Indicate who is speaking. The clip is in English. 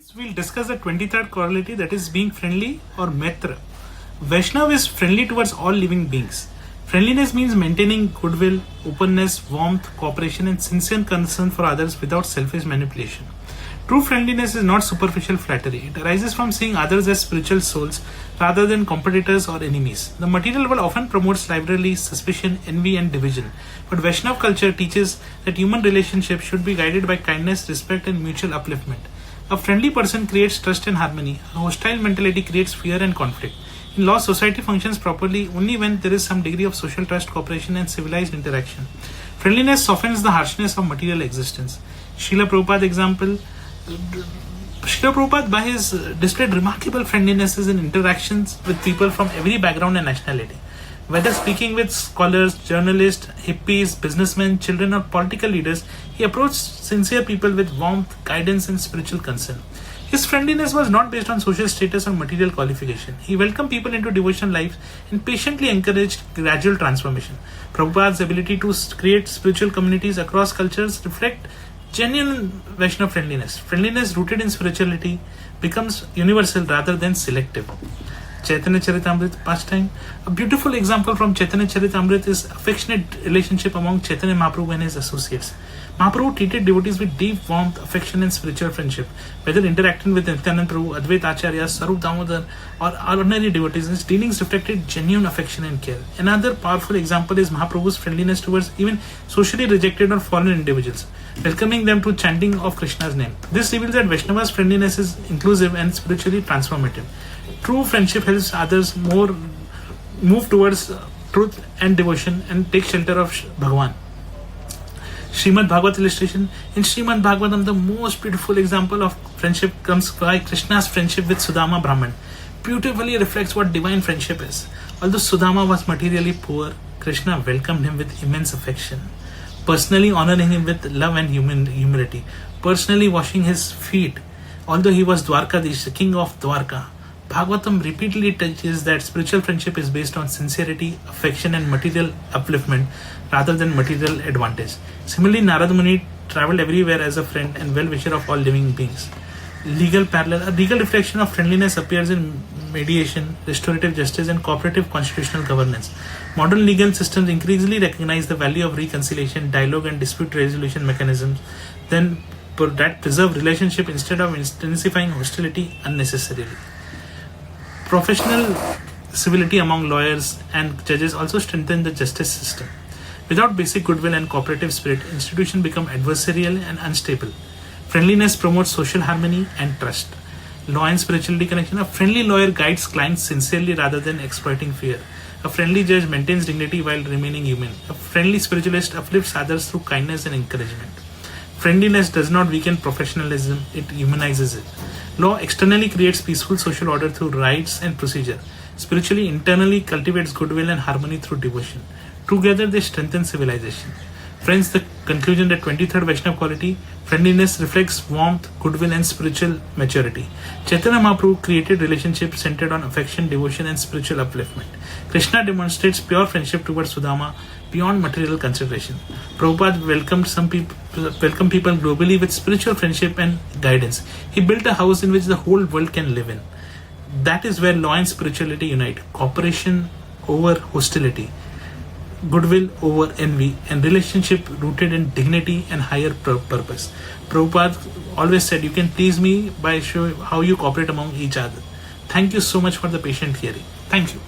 Speaker 1: Friends, we'll discuss the 23rd quality, that is being friendly or Maitra. Vaishnava is friendly towards all living beings. Friendliness means maintaining goodwill, openness, warmth, cooperation, and sincere concern for others without selfish manipulation. True friendliness is not superficial flattery. It arises from seeing others as spiritual souls rather than competitors or enemies. The material world often promotes rivalry, suspicion, envy, and division. But Vaishnava culture teaches that human relationships should be guided by kindness, respect, and mutual upliftment. A friendly person creates trust and harmony. A hostile mentality creates fear and conflict. In law, society functions properly only when there is some degree of social trust, cooperation, and civilized interaction. Friendliness softens the harshness of material existence. Srila Prabhupada, by his displayed remarkable friendlinesses in interactions with people from every background and nationality. Whether speaking with scholars, journalists, hippies, businessmen, children, or political leaders, he approached sincere people with warmth, guidance, and spiritual concern. His friendliness was not based on social status or material qualification. He welcomed people into devotional life and patiently encouraged gradual transformation. Prabhupada's ability to create spiritual communities across cultures reflect genuine Vaishnava friendliness. Friendliness rooted in spirituality becomes universal rather than selective. Chaitanya Charitamrita pastime. A beautiful example from Chaitanya Charitamrita is affectionate relationship among Chaitanya Mahaprabhu and his associates. Mahaprabhu treated devotees with deep warmth, affection, and spiritual friendship. Whether interacting with Nityananda Prabhu, Advaita Acharya, Sarup Damodar, or ordinary devotees, his dealings reflected genuine affection and care. Another powerful example is Mahaprabhu's friendliness towards even socially rejected or fallen individuals, welcoming them to chanting of Krishna's name. This reveals that Vaishnava's friendliness is inclusive and spiritually transformative. True friendship helps others more move towards truth and devotion and take shelter of Bhagavan. Srimad Bhagavad illustration. In Srimad Bhagavatam, the most beautiful example of friendship comes by Krishna's friendship with Sudama Brahman. Beautifully reflects what divine friendship is. Although Sudama was materially poor, Krishna welcomed him with immense affection, personally honoring him with love and humility, personally washing his feet. Although he was Dwarkadish, the king of Dwarka, Bhagavatam repeatedly teaches that spiritual friendship is based on sincerity, affection, and material upliftment rather than material advantage. Similarly, Narada Muni traveled everywhere as a friend and well-wisher of all living beings. Legal parallel. A legal reflection of friendliness appears in mediation, restorative justice, and cooperative constitutional governance. Modern legal systems increasingly recognize the value of reconciliation, dialogue, and dispute resolution mechanisms that preserve relationship instead of intensifying hostility unnecessarily. Professional civility among lawyers and judges also strengthen the justice system. Without basic goodwill and cooperative spirit, institutions become adversarial and unstable. Friendliness promotes social harmony and trust. Law and spirituality connection. A friendly lawyer guides clients sincerely rather than exploiting fear. A friendly judge maintains dignity while remaining human. A friendly spiritualist uplifts others through kindness and encouragement. Friendliness does not weaken professionalism, it humanizes it. Law externally creates peaceful social order through rights and procedure. Spiritually, internally cultivates goodwill and harmony through devotion. Together, they strengthen civilization. Friends, the conclusion, the 23rd Vaishnava quality, friendliness reflects warmth, goodwill, and spiritual maturity. Chaitanya Mahaprabhu created relationships centered on affection, devotion, and spiritual upliftment. Krishna demonstrates pure friendship towards Sudama beyond material consideration. Prabhupada welcomed people globally with spiritual friendship and guidance. He built a house in which the whole world can live in. That is where law and spirituality unite. Cooperation over hostility, goodwill over envy, and relationship rooted in dignity and higher purpose. Prabhupada always said, you can please me by showing how you cooperate among each other. Thank you so much for the patient hearing. Thank you.